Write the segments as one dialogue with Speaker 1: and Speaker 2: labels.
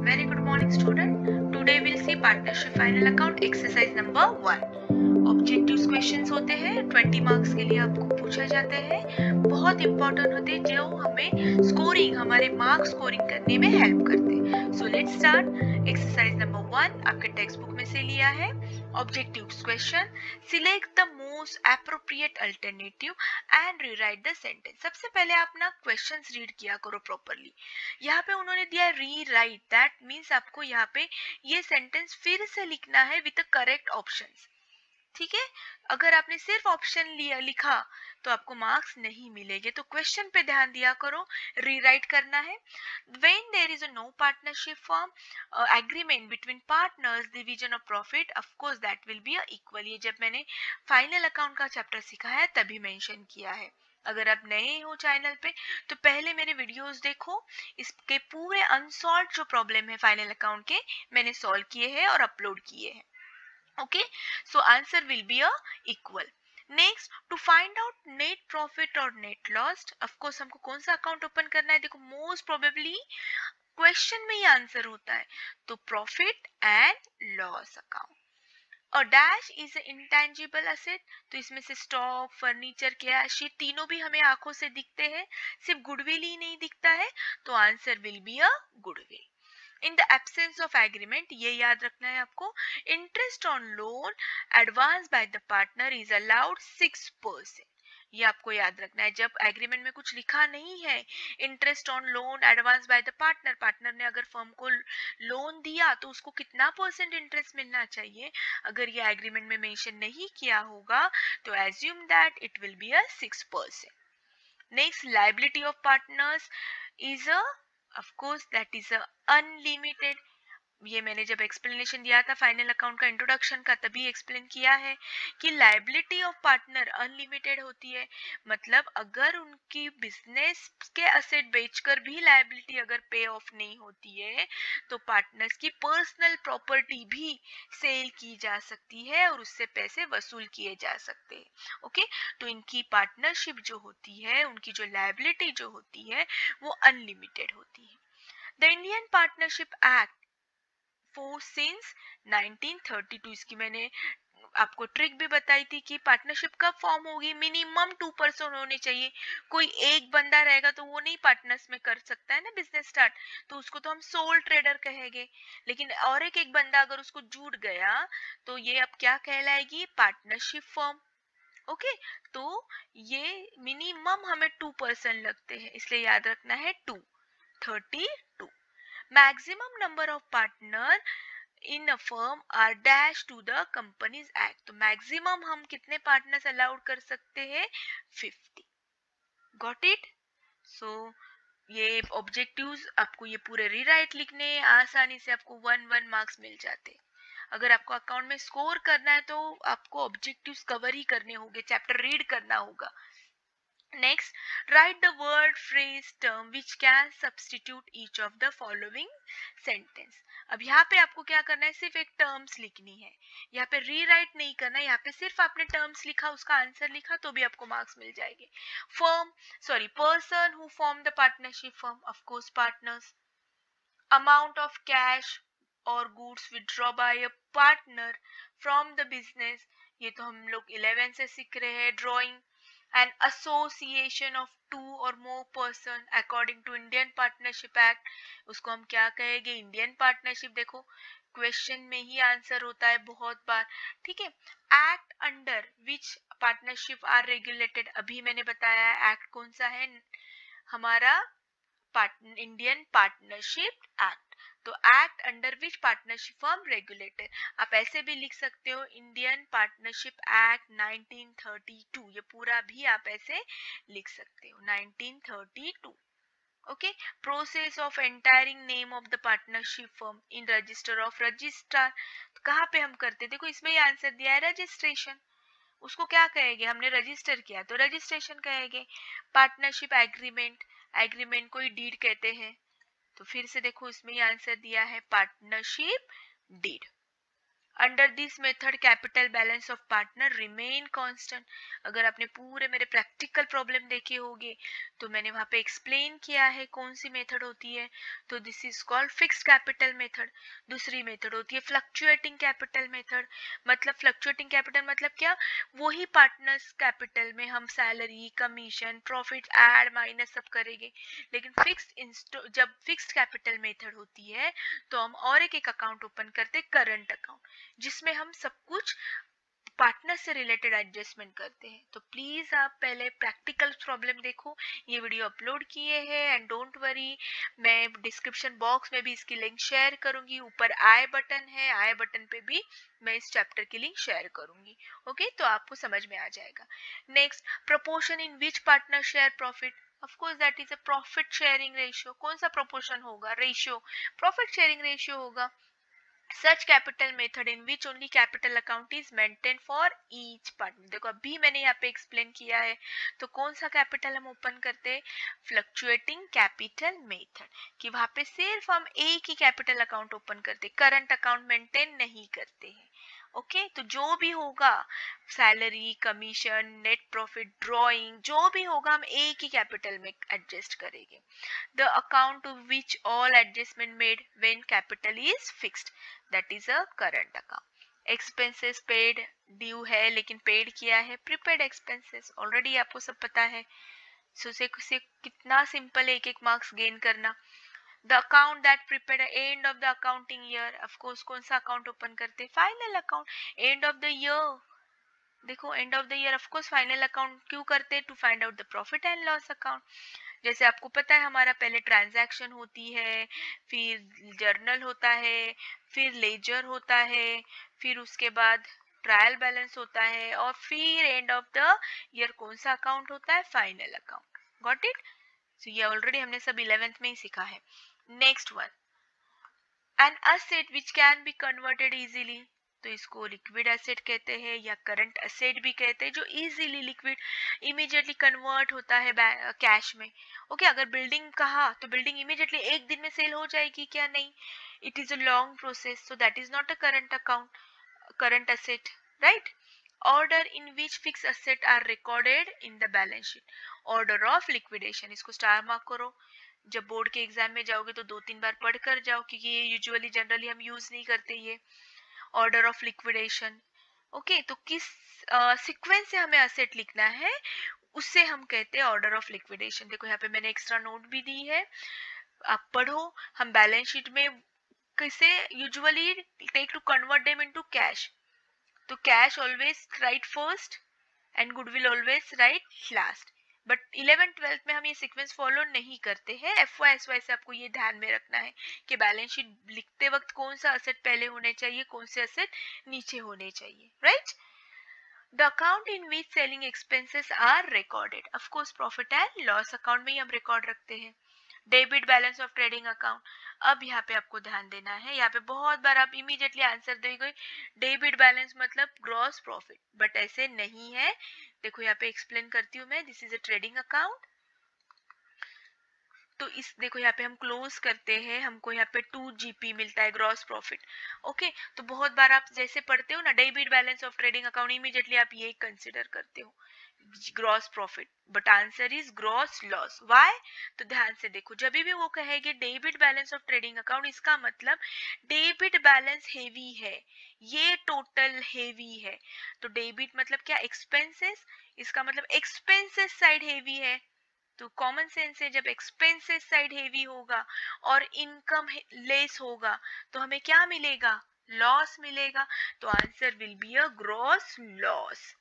Speaker 1: Very good morning student. Today we'll see partnership final account exercise number 1. Objectives questions होते हैं 20 marks के लिए आपको पूछा जाता है, बहुत इंपॉर्टेंट होते हैं जो हमें स्कोरिंग हमारे मार्क्स स्कोरिंग करने में हेल्प करते हैं. So let's start. Exercise number 1 आपके टेक्स्ट बुक में से लिया है. Objectives question, select the most appropriate alternative and rewrite the sentence. सबसे पहले आप ना क्वेश्चंस रीड किया करो प्रॉपर्ली. यहाँ पे उन्होंने दिया रीराइट, दैट मीन्स आपको यहाँ पे ये सेंटेंस फिर से लिखना है विद द करेक्ट ऑप्शंस. ठीक है, अगर आपने सिर्फ ऑप्शन लिखा तो आपको मार्क्स नहीं मिलेंगे. तो क्वेश्चन पे ध्यान दिया करो, रीराइट करना है. When there is a no partnership form agreement between partners, division of profit, of course that will be equal. ये जब मैंने फाइनल अकाउंट का चैप्टर सिखाया तभी मेंशन किया है. अगर आप नए हो चैनल पे तो पहले मेरे वीडियोस देखो, इसके पूरे अनसॉल्व जो प्रॉब्लम है फाइनल अकाउंट के मैंने सॉल्व किए हैं और अपलोड किए हैं. Okay, so answer will be a equal. Next, to find out net profit or net loss, of course हमको कौन सा अकाउंट ओपन करना है. देखो मोस्ट प्रोबेबली क्वेश्चन में ही आंसर होता है, तो प्रॉफिट एंड लॉस अकाउंट. और डैश इज इंटेंजिबल असेट, तो इसमें से स्टॉक, फर्नीचर, कैश, ये तीनों भी हमें आंखों से दिखते हैं, सिर्फ गुडविल ही नहीं दिखता है, तो answer will be a goodwill. In the absence of agreement, ये याद रखना है आपको, interest on loan advance by the partner is allowed 6%. ये आपको याद रखना है. जब एग्रीमेंट में कुछ लिखा नहीं है, interest on loan advance by the partner, partner ने अगर फर्म को लोन दिया तो उसको कितना परसेंट इंटरेस्ट मिलना चाहिए, अगर ये एग्रीमेंट में मेंशन नहीं किया होगा तो assume that it will be a 6%. Next, liability of partners is a, of course that is a unlimited. ये मैंने जब एक्सप्लेनेशन दिया था फाइनल अकाउंट का इंट्रोडक्शन का तभी एक्सप्लेन किया है कि लायबिलिटी ऑफ पार्टनर अनलिमिटेड होती है. मतलब अगर उनकी बिजनेस के असेट बेचकर भी लायबिलिटी अगर पे ऑफ नहीं होती है तो पार्टनर्स की पर्सनल प्रॉपर्टी भी सेल की जा सकती है और उससे पैसे वसूल किए जा सकते हैं. ओके, तो इनकी पार्टनरशिप जो होती है, उनकी जो लायबिलिटी जो होती है वो अनलिमिटेड होती है. The Indian partnership act four since 1932, इसकी मैंने आपको ट्रिक भी बताई थी कि पार्टनरशिप कब फॉर्म होगी, मिनिमम 2% होने चाहिए. कोई एक बंदा रहेगा तो वो नहीं पार्टनर्स में कर सकता है ना बिजनेस स्टार्ट, तो उसको तो हम सोल ट्रेडर कहेंगे. लेकिन और एक बंदा अगर उसको जुड़ गया तो ये अब क्या कहलाएगी, पार्टनरशिप फॉर्म. ओके, तो ये मिनिमम हमें 2% लगते हैं, इसलिए याद रखना है 32. Maximum number of partner in a firm are dash to the companies act, तो मैक्सिमम हम कितने पार्टनर्स अलाउड कर सकते हैं, 50. Got it. सो ये ऑब्जेक्टिव्स आपको ये पूरे रीराइट लिखने, आसानी से आपको 1 मार्क्स मिल जाते. अगर आपको अकाउंट में स्कोर करना है तो आपको ऑब्जेक्टिव्स कवर ही करने होंगे, चैप्टर रीड करना होगा. Next, write the word, phrase, term which can substitute each of the following sentence. अब यहाँ पे आपको क्या करना है, सिर्फ एक टर्म्स लिखनी है. यहाँ पे रीराइट नहीं करना है, यहाँ पे सिर्फ आपने टर्म्स लिखा, उसका आंसर लिखा तो भी आपको मार्क्स मिल जाएंगे. Person who form the partnership firm, of course partners. Amount of cash और goods withdraw by a partner from the business, ये तो हम लोग 11 से सीख रहे हैं. Drawing an association of two or more person according to Indian Partnership Act, उसको हम क्या कहेंगे, इंडियन पार्टनरशिप. देखो क्वेश्चन में ही आंसर होता है बहुत बार. ठीक है, act under which partnership are regulated, अभी मैंने बताया एक्ट कौन सा है हमारा, इंडियन पार्टनरशिप एक्ट. तो act under which partnership firm regulated, आप ऐसे भी लिख सकते हो इंडियन पार्टनरशिप एक्ट 1932, ये पूरा भी आप ऐसे लिख सकते हो 1932. Okay, process of entering name of the partnership firm in register of registrar, कहाँ पे हम करते, देखो इसमें ही आंसर दिया है रजिस्ट्रेशन. उसको क्या कहेंगे, हमने रजिस्टर किया तो रजिस्ट्रेशन कहेंगे. पार्टनरशिप एग्रीमेंट, एग्रीमेंट को ही डीड कहते हैं, तो फिर से देखो इसमें ही आंसर दिया है partnership deed. Under this method capital balance of partner remain constant. अगर आपने पूरे मेरे प्रैक्टिकल प्रॉब्लम देखे होंगे तो मैंने वहां पे एक्सप्लेन किया है कौन सी मेथड होती है। तो this is called fixed capital method. दूसरी मेथड होती है फ्लक्चुएटिंग कैपिटल मेथड। मतलब फ्लक्चुएटिंग कैपिटल मतलब क्या, वही पार्टनर्स कैपिटल में हम salary, commission, profit add minus सब करेंगे। लेकिन जब फिक्स्ड कैपिटल मेथड होती है तो हम और एक अकाउंट ओपन करते, करंट अकाउंट, जिसमें हम सब कुछ पार्टनर से रिलेटेड एडजस्टमेंट करते हैं। तो प्लीज आप पहले प्रैक्टिकल प्रॉब्लम देखो, ये वीडियो अपलोड किए हैं एंड डोंट वरी, मैं डिस्क्रिप्शन बॉक्स में भी इसकी लिंक शेयर करूंगी। ऊपर आई बटन है, आई बटन पे भी मैं इस चैप्टर की लिंक शेयर करूंगी। ओके, तो आपको समझ में आ जाएगा। Next, proportion in which partner share profit. Of course that is a profit sharing ratio. कौन सा प्रोपोर्शन होगा, रेशियो, प्रॉफिट शेयरिंग रेशियो होगा। such capital method in which only capital account is maintained for each partner। देखो अभी मैंने यहाँ पे explain किया है। तो कौन सा कैपिटल हम ओपन करते हैं, फ्लक्चुएटिंग कैपिटल मेथड, कि वहां पे सिर्फ हम एक ही कैपिटल अकाउंट ओपन करते, करंट अकाउंट मेंटेन नहीं करते हैं। ओके, तो जो भी होगा salary, commission, net profit, drawing, जो भी होगा हम एक ही कैपिटल में एडजस्ट करेंगे। the account to which all adjustment made when capital is fixed, that is a current account। expenses paid, due है लेकिन paid किया है, prepaid expenses already आपको सब पता है। so से कितना सिंपल है एक एक मार्क्स गेन करना। the account that prepared at end of the accounting year, of course कौन सा अकाउंट ओपन करते, final account. end of the year, देखो end of the year of course final account क्यों करते हैं, to find out the profit and loss account. जैसे आपको पता है हमारा पहले ट्रांजैक्शन होती है, फिर जर्नल होता है, फिर लेजर होता है, फिर उसके बाद ट्रायल बैलेंस होता है, और फिर एंड ऑफ द ईयर कौन सा अकाउंट होता है, final account. Got it. So ये ऑलरेडी हमने सब 11th में ही सीखा है। Next one, an asset which can be converted easily, तो इसको लिक्विड एसेट कहते हैं या करंट एसेट भी कहते हैं, जो इजीली लिक्विड इमीडिएटली कन्वर्ट होता है कैश में। ओके, अगर बिल्डिंग कहा तो बिल्डिंग इमीडिएटली एक दिन में सेल हो जाएगी क्या, नहीं, it is a long process, so that is not a current account, current asset, right. Order in which fix asset are recorded in the balance sheet, order of liquidation, इसको star mark करो। जब board के exam में जाओगे तो 2-3 बार पढ़ कर जाओ, क्योंकि ये यूजुअली जनरली हम यूज नहीं करते ये ऑर्डर ऑफ लिक्विडेशन। ओके, तो किस सीक्वेंस से हमें असेट लिखना है उससे हम कहते हैं ऑर्डर ऑफ लिक्विडेशन। देखो यहाँ पे मैंने एक्स्ट्रा नोट भी दी है, आप पढ़ो। हम बैलेंस शीट में कैसे usually take to convert them into cash, तो cash always write first and goodwill always write last. But 11th-12th में हम ये सीक्वेंस फॉलो नहीं करते हैं। FY SY से आपको ये ध्यान में रखना है कि बैलेंस शीट लिखते वक्त कौन सा असेट पहले होने चाहिए, कौन से असेट नीचे होने चाहिए, right. The account in which selling expenses are recorded, of course profit and loss account में ही हम रिकॉर्ड रखते हैं। Debit balance of trading account, अब यहाँ पे आपको ध्यान देना है, यहाँ पे बहुत बार आप इमीडिएटली आंसर देंगे डेबिट बैलेंस मतलब ग्रॉस प्रॉफिट, बट ऐसे नहीं है। देखो यहाँ पे एक्सप्लेन करती हूँ मैं, this is a trading account. तो इस देखो यहाँ पे हम क्लोज करते हैं, हमको यहाँ पे 2 GP मिलता है, ग्रॉस प्रॉफिट। ओके, तो बहुत बार आप जैसे पढ़ते हो ना debit balance of trading account, immediately आप ये कंसिडर करते हो gross profit, but answer is gross loss. Why, तो ध्यान से देखो, जब भी वो कहेंगे debit balance of trading account, इसका मतलब डेबिट बैलेंस हेवी है, ये टोटल हेवी है। तो डेबिट मतलब क्या, एक्सपेंसेस, इसका मतलब एक्सपेंसेस साइड हेवी है। तो कॉमन सेंस है, जब एक्सपेंसेस साइड हेवी होगा और इनकम लेस होगा तो हमें क्या मिलेगा, लॉस मिलेगा। तो answer will be a gross loss.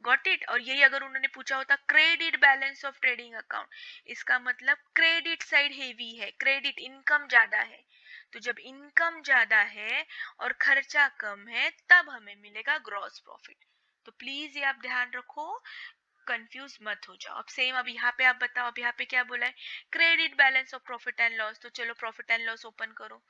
Speaker 1: Got it. और यही अगर उन्होंने पूछा होता credit balance of trading account, इसका मतलब क्रेडिट साइड हेवी है, क्रेडिट इनकम ज्यादा है। तो जब इनकम ज्यादा है और खर्चा कम है तब हमें मिलेगा ग्रॉस प्रॉफिट। तो प्लीज ये आप ध्यान रखो, कंफ्यूज मत हो जाओ। अब सेम अब यहाँ पे आप बताओ, अब यहाँ पे क्या बोला है, credit balance of profit and loss. तो चलो प्रॉफिट एंड लॉस ओपन करो।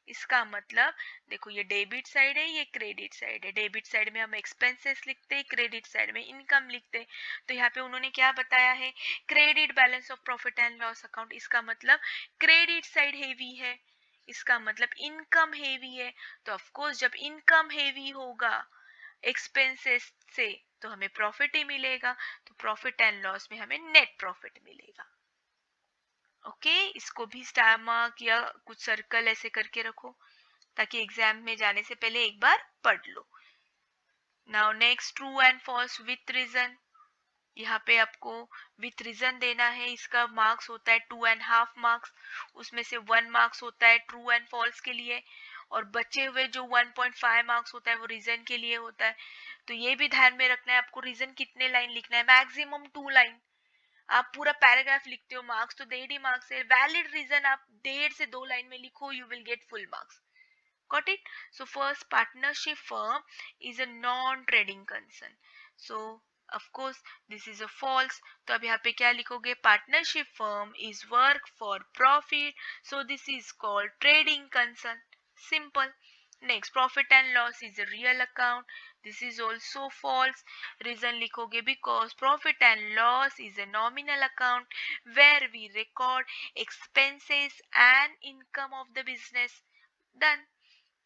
Speaker 1: इसका मतलब देखो ये डेबिट साइड है, ये क्रेडिट साइड है। डेबिट साइड में हम एक्सपेंसेस लिखते हैं, क्रेडिट साइड में इनकम लिखते हैं। तो यहाँ पे उन्होंने क्या बताया है, credit balance of profit and loss account, इसका मतलब क्रेडिट साइड हेवी है, इसका मतलब इनकम हेवी है, तो ऑफ कोर्स जब इनकम हेवी होगा एक्सपेंसेस से तो हमें प्रॉफिट ही मिलेगा, तो प्रॉफिट एंड लॉस में हमें नेट प्रॉफिट मिलेगा। ओके, इसको भी स्टार मार्क या कुछ सर्कल ऐसे करके रखो ताकि एग्जाम में जाने से पहले एक बार पढ़ लो। Now next, true and false with reason. यहाँ पे आपको विथ रीजन देना है, इसका मार्क्स होता है 2.5 मार्क्स, उसमें से 1 मार्क्स होता है ट्रू एंड फॉल्स के लिए, और बचे हुए जो 1.5 मार्क्स होता है वो रीजन के लिए होता है। तो ये भी ध्यान में रखना है आपको, रीजन कितने लाइन लिखना है, मैक्सिमम 2 लाइन। आप पूरा पैराग्राफ लिखते हो, मार्क्स तो 1.5 मार्क्स है, वैलिड रीजन आप 1.5 से 2 लाइन में लिखो, you will get full marks. Got it? So first, partnership firm is a non-trading concern. So of course this is a false. तो अब यहाँ पे क्या लिखोगे, partnership firm is work for profit. So this is called trading concern. Simple. Next, profit and loss is a real account. This is also false. Reason लिखोगे because profit and loss is a nominal account where we record expenses and income of the business. Done.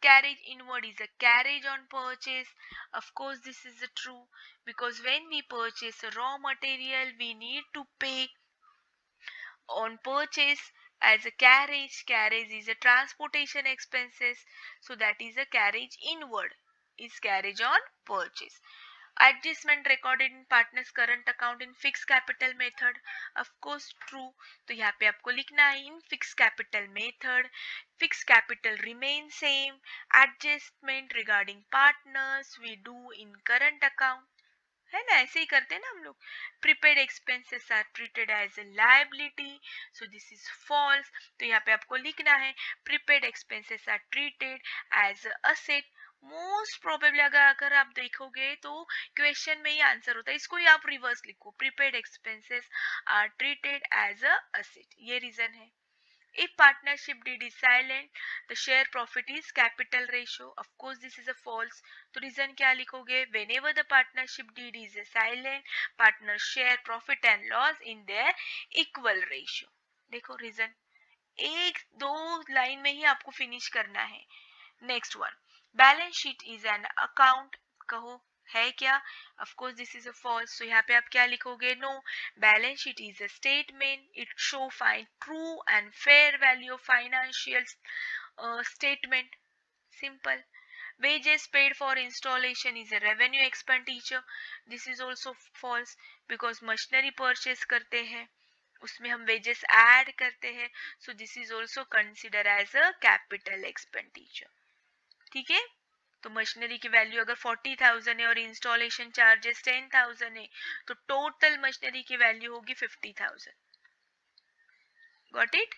Speaker 1: Carriage inward is a carriage on purchase. Of course this is true, because when we purchase a raw material we need to pay on purchase as a carriage. Carriage is a transportation expenses, so that is a carriage inward, is carriage on purchase. Adjustment recorded in partners current account in fixed capital method, of course true. तो यहाँ पे आपको लिखना है in fixed capital method, fixed capital remain same, adjustment regarding partners we do in current account, है ना, ऐसे ही करते हैं ना हम लोग। Prepaid expenses are treated as a liability, so this is false. तो यहाँ पे आपको लिखना है prepaid expenses are treated as asset. Most probably अगर आप देखोगे तो क्वेश्चन में ही आंसर होता है, इसको ही आप रिवर्स लिखो, prepaid expenses are treated as a asset, ये रीजन है। If partnership deed is silent, the share profit is capital ratio. Of course, this is a false. तो reason क्या लिखोगे? Whenever the partnership deed is silent, partners share profit and loss in their equal ratio. देखो reason, एक दो line में ही आपको finish करना है। Next one, balance sheet is an account, कहो है क्या? Of course this is a false. तो यहाँ पे आप क्या लिखोगे? No, balance sheet is a statement, it show fine true and fair value of financial statement. Simple. wages paid for installation is a revenue expenditure. this is also false, because machinery purchase करते हैं उसमें हम wages add करते हैं, so this is also considered as a capital expenditure. ठीक है, तो machinery की वैल्यू अगर 40,000 है और इंस्टॉलेशन चार्जेस 10,000 है, तो टोटल मशीनरी की वैल्यू होगी 50,000। Got it?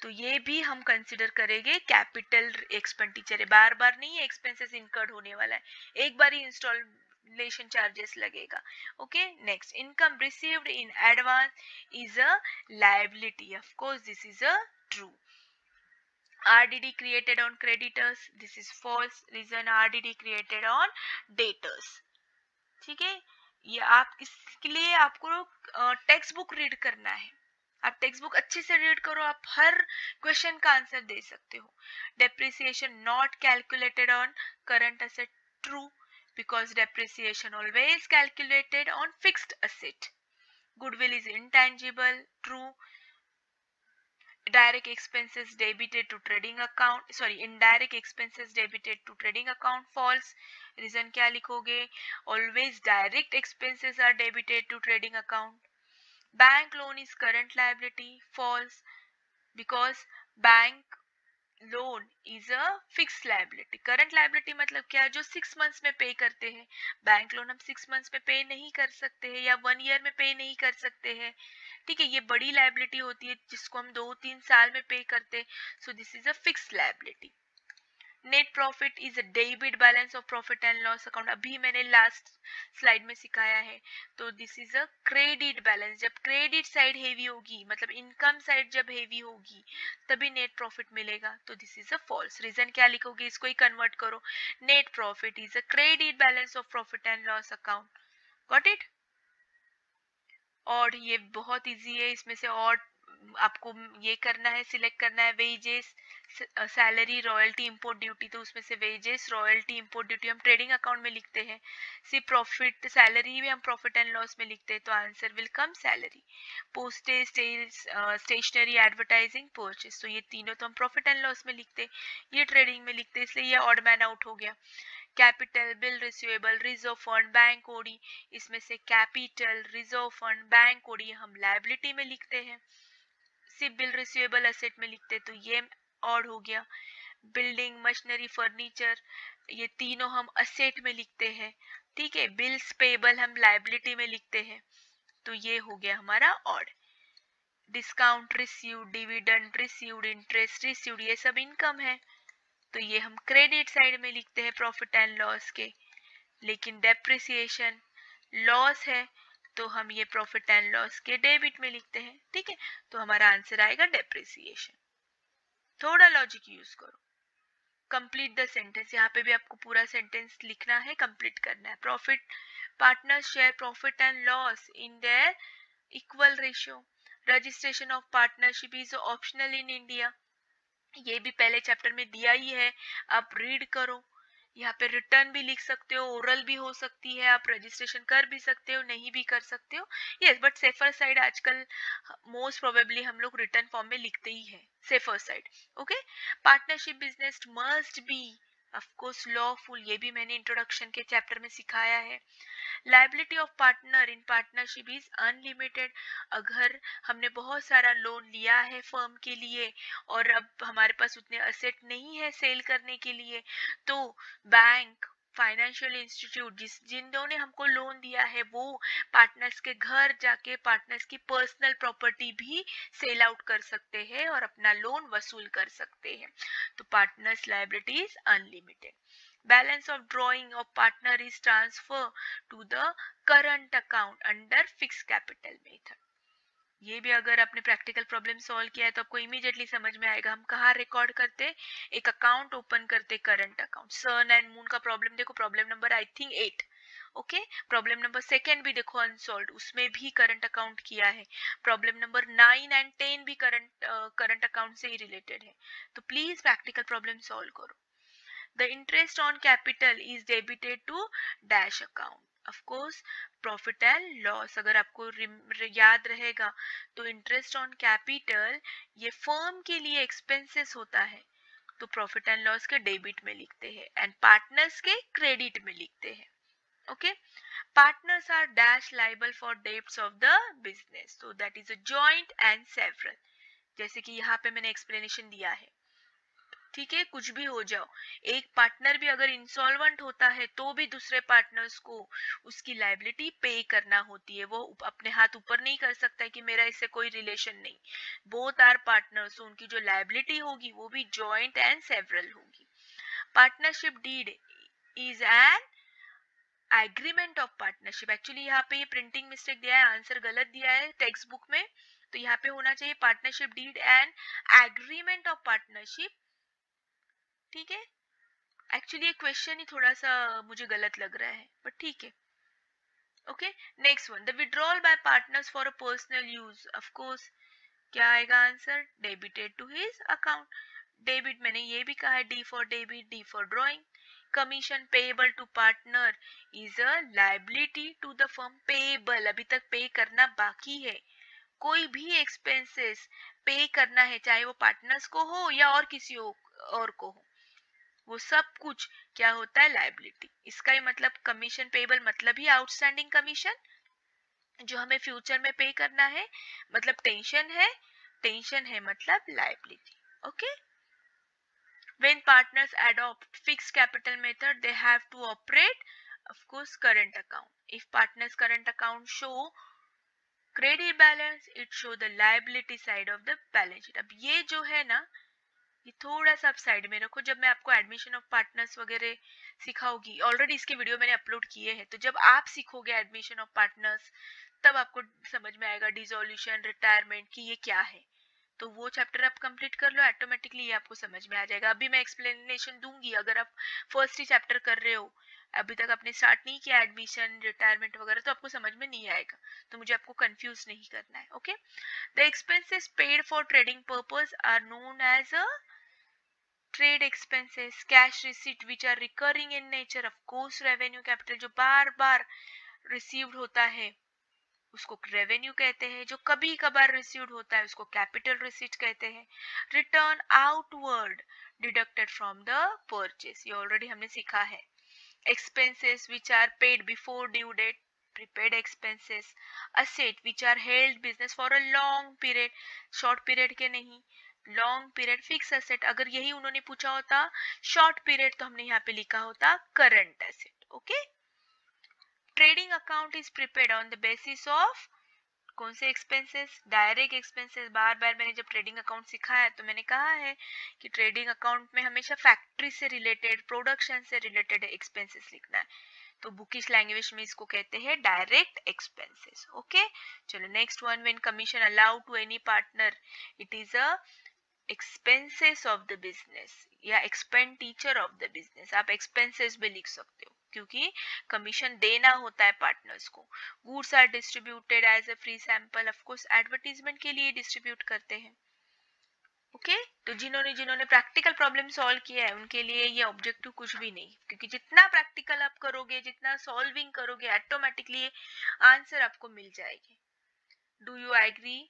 Speaker 1: तो ये भी हम कंसिडर करेंगे कैपिटल एक्सपेंडिचर है, बार बार नहीं एक्सपेंसेस इनकर्ड होने वाला है, एक बार ही इंस्टॉलेशन चार्जेस लगेगा। Okay, next, income received in advance is a liability. Of course this is a true. RDD created on creditors, this is false. reason RDD created on debtors. ठीक है, ये आप इसके लिए आपको टेक्स्ट बुक रीड करना है, आप टेक्स्ट बुक अच्छे से रीड करो, आप हर क्वेश्चन का आंसर दे सकते हो। Depreciation not calculated on current asset, true, because depreciation always calculated on fixed asset. Goodwill is intangible, true. Direct expenses debited to trading account, sorry, indirect expenses debited to trading account, false. reason क्या लिखोगे? always direct expenses are debited to trading account. bank loan is current liability, false, because bank loan is a fix liability. Current liability मतलब क्या? जो 6 months में पे करते हैं। Bank loan हम 6 मंथ्स में पे नहीं कर सकते हैं या 1 ईयर में पे नहीं कर सकते हैं, ठीक है, ये बड़ी लायबिलिटी होती है जिसको हम 2-3 साल में पे करते हैं, so this is a fix liability. Net profit is a debit balance of profit and loss account, अभी मैंने लास्ट स्लाइड में सिखाया है। तो this is a credit balance, जब क्रेडिट साइड हेवी होगी, मतलब इनकम साइड जब हेवी होगी तभी नेट प्रॉफिट मिलेगा, तो this is a false. Reason क्या लिखोगे? इसको ही कन्वर्ट करो, net profit is a credit balance of profit and loss account. Got it? और ये बहुत इजी है, इसमें से और आपको ये करना है, सिलेक्ट करना है wages salary, royalty, import duty, तो उसमें से वेजेस, रॉयल्टी, इंपोर्ट ड्यूटी हम ट्रेडिंग अकाउंट में लिखते हैं। सी प्रॉफिट, सैलरी भी हम प्रॉफिट एंड लॉस में लिखते हैं, तो answer will come salary. Postage, stationery, advertising, purchase, तो ये तीनों तो हम प्रॉफिट एंड लॉस में लिखते हैं, ये ट्रेडिंग में लिखते हैं, इसलिए ये ऑड मैन आउट हो गया। Capital, bill receivable, reserve fund, bank OD, इसमें से capital, reserve fund, bank OD हम लायबिलिटी में लिखते हैं, सिर्फ बिल रिसीवेबल एसेट में लिखते हैं, तो ये ऑड हो गया। बिल्डिंग, मशीनरी, फर्नीचर, ये तीनों हम असेट में लिखते हैं, ठीक है। बिल्स पेबल हम लायबिलिटी में लिखते हैं, तो ये हो गया हमारा odd. Discount received, dividend received, interest received, ये सब इनकम है, तो ये हम क्रेडिट साइड में लिखते हैं प्रॉफिट एंड लॉस के। लेकिन डेप्रिसिएशन लॉस है, तो हम ये प्रॉफिट एंड लॉस के डेबिट में लिखते हैं, ठीक है। तो हमारा आंसर आएगा डेप्रिसिएशन। थोड़ा लॉजिक यूज करो। कंप्लीट द सेंटेंस, यहाँ पे भी आपको पूरा सेंटेंस लिखना है, कंप्लीट करना है। Profit, partners share profit and loss in their equal ratio. Registration of partnership is optional in India, ये भी पहले चैप्टर में दिया ही है, आप रीड करो। यहाँ पे रिटर्न भी लिख सकते हो, ओरल भी हो सकती है, आप रजिस्ट्रेशन कर भी सकते हो, नहीं भी कर सकते हो, यस, बट सेफर साइड आजकल मोस्ट प्रोबेबली हम लोग रिटर्न फॉर्म में लिखते ही है, safer side, okay. Partnership business must be of course lawful, ये भी मैंने इंट्रोडक्शन के चैप्टर में सिखाया है। Liability of partner in partnership is unlimited, अगर हमने बहुत सारा लोन लिया है फर्म के लिए और अब हमारे पास उतने असेट नहीं है सेल करने के लिए, तो बैंक, फाइनेंशियल इंस्टीट्यूट जिन्होंने हमको लोन दिया है वो पार्टनर्स के घर जाके पार्टनर्स की पर्सनल प्रॉपर्टी भी सेल आउट कर सकते हैं और अपना लोन वसूल कर सकते हैं, तो partners liability is unlimited. Balance of drawing of partner is transferred to the current account under fixed capital method. ये भी अगर आपने प्रैक्टिकल प्रॉब्लम सॉल्व किया है तो आपको इमीडिएटली समझ में आएगा। हम कहाँ रिकॉर्ड करते, एक अकाउंट ओपन करते, current account. Sun and moon का प्रॉब्लम देखो, problem number I think 8, okay. Problem number second भी देखो अनसॉल्व्ड, उसमें भी करंट अकाउंट किया है। प्रॉब्लम नंबर 9 एंड 10 भी करंट अकाउंट से ही रिलेटेड है, तो प्लीज प्रैक्टिकल प्रॉब्लम सॉल्व करो। The interest on capital is debited to dash account. Of course, profit and loss अगर आपको याद रहेगा तो इंटरेस्ट ऑन कैपिटल ये फर्म के लिए एक्सपेंसेस होता है, तो प्रॉफिट एंड लॉस के डेबिट में लिखते हैं एंड पार्टनर्स के क्रेडिट में लिखते हैं, okay. Partners are dash liable for debts of the business, so that is a joint and several, जैसे कि यहाँ पे मैंने एक्सप्लेनेशन दिया है, ठीक है। कुछ भी हो जाओ, एक पार्टनर भी अगर इंसॉल्वेंट होता है तो भी दूसरे पार्टनर्स को उसकी लायबिलिटी पे करना होती है, वो अपने हाथ ऊपर नहीं कर सकता है कि मेरा इससे कोई रिलेशन नहीं। बोथ आर पार्टनर्स, उनकी जो लायबिलिटी होगी वो भी जॉइंट एंड सेवरल होगी। Partnership deed is an agreement of partnership, actually यहाँ पे ये प्रिंटिंग मिस्टेक दिया है, आंसर गलत दिया है टेक्स्ट बुक में, तो यहाँ पे होना चाहिए partnership deed an agreement of partnership, ठीक है। एक्चुअली ये क्वेश्चन ही थोड़ा सा मुझे गलत लग रहा है, बट ठीक है, okay. Next one, the withdrawal by partners for a personal use, of course क्या आएगा answer, debited to his account. Debit मैंने ये भी कहा है, D for debit, D for drawing. Commission payable to partner is a liability to the firm, payable अभी तक पे करना बाकी है, कोई भी एक्सपेंसेस पे करना है चाहे वो पार्टनर्स को हो या और किसी और को हो, वो सब कुछ क्या होता है, लायबिलिटी। इसका ही मतलब कमीशन पेबल मतलब ही आउटस्टैंडिंग कमीशन जो हमें फ्यूचर में पे करना है, मतलब टेंशन है मतलब liability, okay. When partners adopt fixed capital method, they have to operate, of course, current account. If partners current account show credit balance, it show the liability side of the balance sheet. अब ये जो है ना, ये थोड़ा सा आप side में रखो, जब मैं आपको एडमिशन ऑफ पार्टनर्स वगैरह सिखाऊंगी, ऑलरेडी इसके वीडियो मैंने अपलोड किए हैं, तो जब आप सीखोगे एडमिशन ऑफ पार्टनर्स तब आपको समझ में आएगा डिसोल्यूशन, रिटायरमेंट की ये क्या है, तो वो चैप्टर आप कंप्लीट कर लो, ऑटोमेटिकली ये आपको समझ में आ जाएगा। अभी मैं एक्सप्लेनेशन दूंगी, अगर आप फर्स्ट ही चैप्टर कर रहे हो, अभी तक आपने स्टार्ट नहीं किया एडमिशन, रिटायरमेंट वगैरह, तो आपको समझ में नहीं आएगा, तो मुझे आपको कंफ्यूज नहीं करना है, okay. The expenses paid for trading purpose are known as a trade expenses, cash receipt which are recurring in nature, of course revenue capital जो बार बार रिसीव्ड होता है उसको रेवेन्यू कहते हैं, जो कभी कभार रिसीव्ड होता है उसको कैपिटल रिसीट कहते हैं। Return outward deducted from the purchase, ये ऑलरेडी हमने सीखा है। Expenses which are paid before due date, prepaid expenses, asset which are held business for a long period, short period के नहीं, long period, fixed asset, अगर यही उन्होंने पूछा होता short period तो हमने यहाँ पे लिखा होता current asset, okay? Trading account is prepared on the basis of कौन से एक्सपेंसेस, डायरेक्ट एक्सपेंसेस। बार बार मैंने जब ट्रेडिंग अकाउंट सिखाया तो मैंने कहा है कि ट्रेडिंग अकाउंट में हमेशा फैक्ट्री से रिलेटेड, प्रोडक्शन से रिलेटेड एक्सपेंसेस लिखना है, तो बुकिश लैंग्वेज में इसको कहते हैं डायरेक्ट एक्सपेंसेस, ओके। चलो next one, when commission allowed to any partner it is a expenses of the business या एक्सपेंडिचर ऑफ द बिजनेस, आप एक्सपेंसेस भी लिख सकते हो क्योंकि कमीशन देना होता है पार्टनर्स को। Goods are distributed as a free sample, of course advertisement के लिए डिस्ट्रीब्यूट करते हैं, ओके। तो जिन्होंने प्रैक्टिकल प्रॉब्लम सॉल्व किया है उनके लिए ये ऑब्जेक्टिव कुछ भी नहीं, क्योंकि जितना प्रैक्टिकल आप करोगे, जितना सॉल्विंग करोगे, ऑटोमेटिकली आंसर आपको मिल जाएगी। डू यू एग्री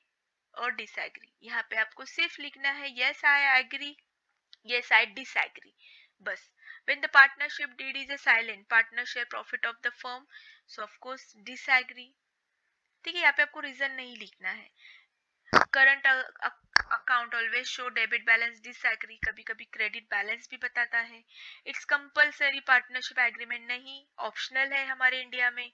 Speaker 1: और डिसएग्री, यहाँ पे आपको सिर्फ लिखना है yes I agree, yes I disagree, बस। when the partnership deed is a silent partner share profit of the firm, so of course disagree, ठीक है। यहाँ पे आपको रीजन नहीं लिखना है। Current account always show debit balance, disagree, कभी कभी क्रेडिट बैलेंस भी बताता है। इट्स कंपलसरी पार्टनरशिप एग्रीमेंट नहीं, ऑप्शनल है हमारे इंडिया में।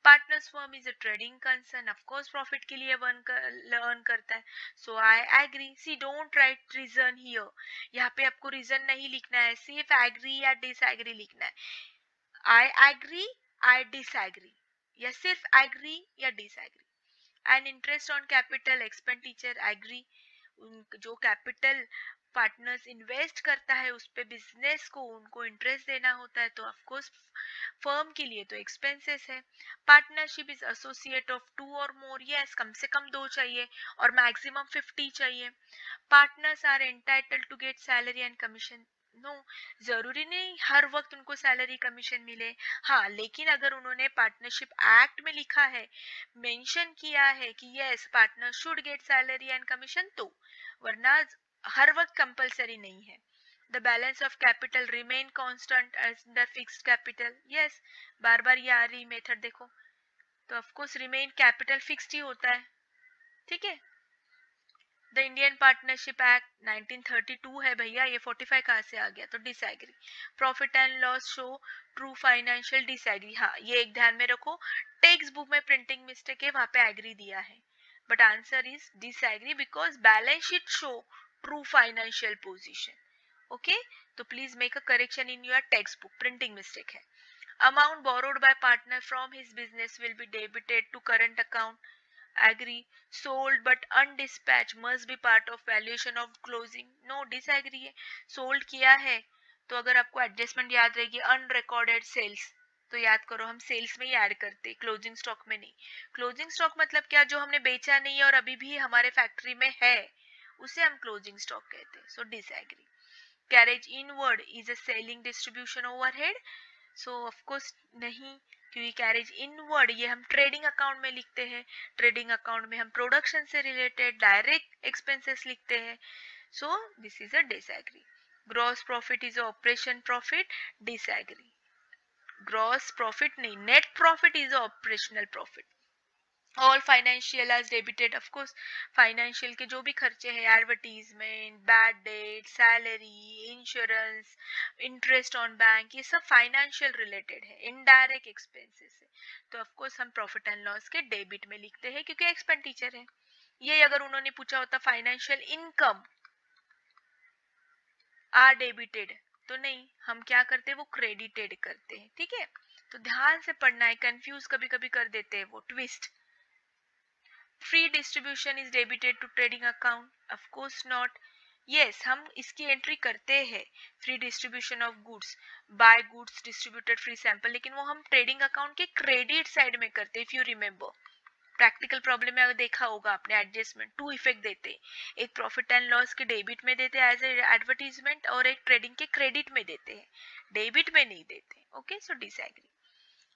Speaker 1: Partners firm is a trading concern, of course profit के लिए अर्न करता है, so I agree. See don't write reason here, यहाँ पे आपको रीजन नहीं लिखना है, सिर्फ एग्री या डिसएग्री लिखना है। आई एग्री, आई डिसएग्री, या सिर्फ एग्री या disagree. And interest on capital expenditure agree, जो कैपिटल पार्टनर्स इन्वेस्ट करता है उस पे बिजनेस को उनको इंटरेस्ट देना होता है, तो ऑफ कोर्स फर्म के लिए तो एक्सपेंसेस है। पार्टनरशिप इज एसोसिएट ऑफ 2 और मोर, यस कम से कम 2 चाहिए और मैक्सिमम 50 चाहिए। Partners are entitled to get salary and commission, no, जरूरी नहीं हर वक्त उनको सैलरी कमीशन मिले, हाँ, लेकिन अगर उन्होंने पार्टनरशिप एक्ट में लिखा है, मेंशन किया है कि yes partner should get salary and commission, तो, वरना हर वक्त कंपलसरी नहीं है। The balance of capital remain constant as the fixed capital, yes, बार बार ये आ रही मेथड देखो, तो of course remain capital fixed ही होता है, ठीक है। द इंडियन पार्टनरशिप एक्ट 1932 है भैया, ये 45 कहाँ से आ गया, तो disagree. Profit and loss show true financial, disagree, हाँ ये एक ध्यान में रखो, टेक्स्ट बुक में प्रिंटिंग मिस्टेक है, वहां पे एग्री दिया है, but answer is disagree because balance sheet show true financial position, okay. तो please make a correction in your textbook, printing mistake है। Amount borrowed by partner from his business will be debited to current account, agree। sold but undispatched must be part of valuation of closing, no, disagree है। sold किया है तो अगर आपको adjustment याद रहेगी unrecorded sales, तो याद करो हम सेल्स में ही ऐड करते, क्लोजिंग स्टॉक में नहीं। क्लोजिंग स्टॉक मतलब क्या, जो हमने बेचा नहीं है और अभी भी हमारे फैक्ट्री में है, उसे हम क्लोजिंग स्टॉक कहते हैं, so disagree. Carriage inward is a selling distribution overhead, so of course नहीं, क्योंकि कैरेज इनवर्ड ये हम ट्रेडिंग अकाउंट में लिखते हैं, ट्रेडिंग अकाउंट में हम प्रोडक्शन से रिलेटेड डायरेक्ट एक्सपेंसेस लिखते हैं, so this is a disagree. Gross profit is operation profit, disagree. Gross profit नहीं, net profit is operational profit. All financial as debited, of course financial के जो भी खर्चे हैं, advertisement, bad debt, salary, insurance, interest on bank, ये सब financial related है, indirect expenses है, तो ऑफ कोर्स हम प्रॉफिट एंड लॉस के डेबिट में लिखते हैं क्योंकि एक्सपेंडिचर है। ये अगर उन्होंने पूछा होता फाइनेंशियल इनकम आर डेबिटेड, तो नहीं, हम क्या करते हैं, वो क्रेडिटेड करते हैं, ठीक है। तो ध्यान से पढ़ना है, कंफ्यूज कभी कभी कर देते हैं वो, twist. Free distribution is debited to trading account, of course not, yes हम इसकी एंट्री करते हैं, free distribution of goods, by goods distributed free sample, लेकिन वो हम ट्रेडिंग अकाउंट के क्रेडिट साइड में करते हैं, if you remember. Practical problem में देखा होगा आपने, एडजस्टमेंट टू इफेक्ट देते, एक प्रॉफिट एंड लॉस के डेबिट में देते एज ए एडवर्टीजमेंट और एक ट्रेडिंग के क्रेडिट में देते हैं, डेबिट में नहीं देते। ओके, सो डिसएग्री।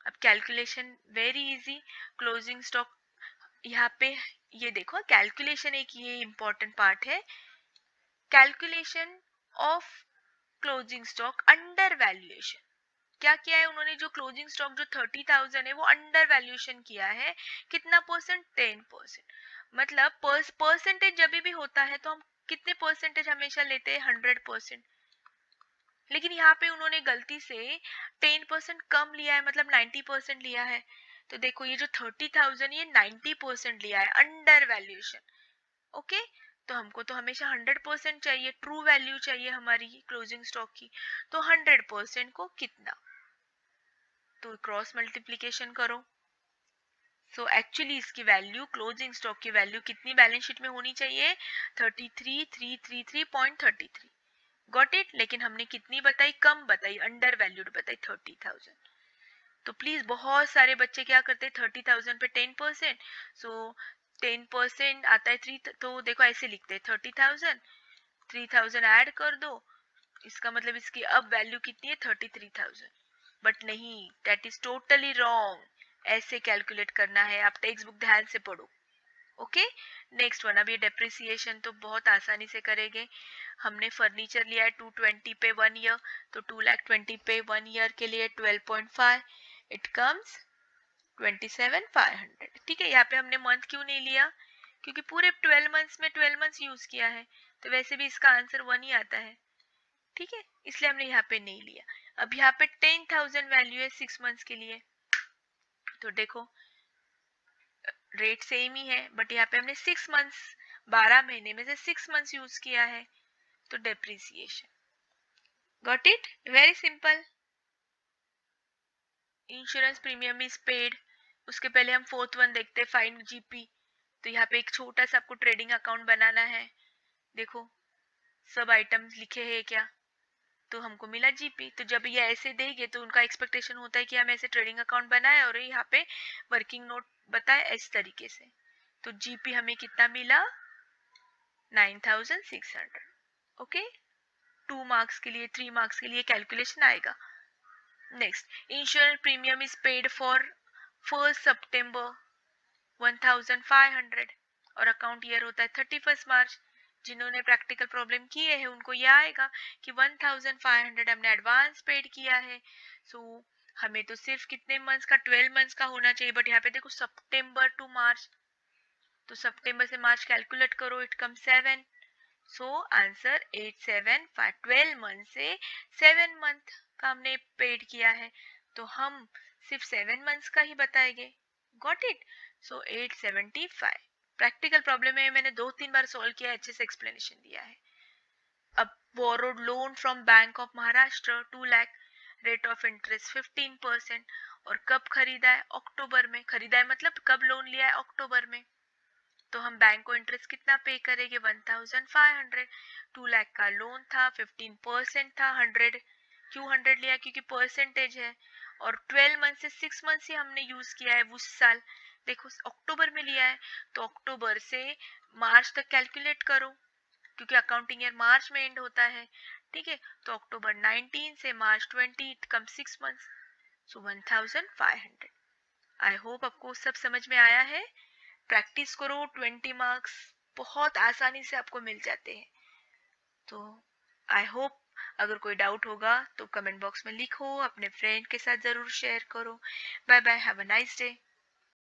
Speaker 1: अब calculation very easy, closing stock यहाँ पे ये देखो, कैलकुलेशन एक ये इंपॉर्टेंट पार्ट है, calculation of closing stock under valuation. क्या किया है उन्होंने, जो क्लोजिंग स्टॉक जो 30,000 है वो अंडर वैल्यूएशन किया है, कितना परसेंट, 10%। मतलब परसेंटेज जब भी होता है तो हम कितने परसेंटेज हमेशा लेते हैं, 100%। लेकिन यहाँ पे उन्होंने गलती से 10% कम लिया है, मतलब 90% लिया है। तो देखो ये जो 30,000 ये 90% लिया है, अंडर वैल्यूएशन। ओके, तो हमको तो हमेशा 100% चाहिए, ट्रू वैल्यू चाहिए हमारी क्लोजिंग स्टॉक की। तो 100% को कितना, तो क्रॉस मल्टीप्लिकेशन करो। सो एक्चुअली इसकी वैल्यू, क्लोजिंग स्टॉक की वैल्यू कितनी बैलेंस शीट में होनी चाहिए, 33,333.33। Got it. लेकिन हमने कितनी बताई, कम बताई, अंडर वैल्यूड बताई, 30,000। तो प्लीज बहुत सारे बच्चे क्या करते हैं, 30,000 पे 10%, सो 10% आता है 3, तो देखो ऐसे लिखते हैं 30,000, 3,000 ऐड कर दो, इसका मतलब इसकी अब वैल्यू कितनी है, 33,000। बट नहीं, दैट इज टोटली रॉन्ग, ऐसे कैलकुलेट करना है, आप टेक्स्ट बुक ध्यान से पढ़ो। Okay, next one. अब ये डेप्रिसिएशन तो बहुत आसानी से करेंगे। हमने फर्नीचर लिया है 220 पे 1 ईयर, तो 2,20,000 पे 1 ईयर के लिए 12.5, इट कम्स 27,500। ठीक है, यहाँ पे हमने मंथ क्यों नहीं लिया, क्योंकि पूरे 12 मंथ्स में 12 मंथ्स यूज किया है, तो वैसे भी इसका आंसर 1 ही आता है। ठीक है, इसलिए हमने यहाँ पे नहीं लिया। अब यहाँ पे 10,000 वैल्यू है 6 मंथ्स के लिए, तो देखो रेट सेम ही है, बट यहाँ पे हमने 6 मंथ्स, 12 महीने में से 6 मंथ्स यूज किया है, तो depreciation. Got it, very simple. Insurance premium is paid, उसके पहले हम फोर्थ वन देखते हैं, फाइंड जीपी। तो यहाँ पे एक छोटा सा आपको ट्रेडिंग अकाउंट बनाना है। देखो सब आइटम्स लिखे हैं क्या, तो हमको मिला जीपी। तो जब ये ऐसे देंगे तो उनका एक्सपेक्टेशन होता है कि हम ऐसे ट्रेडिंग अकाउंट बनाए और यहाँ पे वर्किंग नोट बताए इस तरीके से। तो जीपी हमें कितना मिला, 9,600। ओके, 2 मार्क्स के लिए, 3 मार्क्स के लिए कैलकुलेशन आएगा। Next, insurance premium is paid for 1 सितंबर 1,500 और अकाउंट ईयर होता है 31 मार्च। जिन्होंने प्रैक्टिकल प्रॉब्लम किए हैं उनको यह आएगा कि 1,500 हमने एडवांस पेड किया है। सो हमें तो सिर्फ कितने मंथ्स का, 12 मंथ्स का होना चाहिए, बट यहाँ पे देखो सितंबर टू मार्च, तो सितंबर से मार्च कैलकुलेट करो, it come 7। So answer 875, 12 month से 7 मंथ का हमने पेड किया है, तो हम सिर्फ 7 मंथ्स का ही बताएंगे। Got it, so 875। Practical problem में मैंने 2-3 बार सॉल्व किया, अच्छे से एक्सप्लेनेशन दिया है। अब borrowed loan from bank of Maharashtra 2 lakh, rate of interest 15%, और कब खरीदा है, अक्टूबर में खरीदा है, मतलब कब लोन लिया है, अक्टूबर में। तो हम बैंक को इंटरेस्ट कितना पे करेंगे, 1,500। 2 लाख का लोन था, 15% था, 100 क्यों 100 लिया, क्योंकि परसेंटेज है, और 12 मंथ से 6 मंथ से हमने यूज किया है उस साल। देखो अक्टूबर में लिया है, तो अक्टूबर से मार्च तक कैलकुलेट करो, क्योंकि अकाउंटिंग ईयर मार्च में एंड होता है। ठीक है, तो अक्टूबर 19 से मार्च 20 कम 6 मंथ्स, सो 1,500। आई होप आपको सब समझ में आया है। प्रैक्टिस करो, 20 मार्क्स बहुत आसानी से आपको मिल जाते हैं। तो आई होप, अगर कोई डाउट होगा तो कमेंट बॉक्स में लिखो, अपने फ्रेंड के साथ जरूर शेयर करो। Bye bye, have a nice day.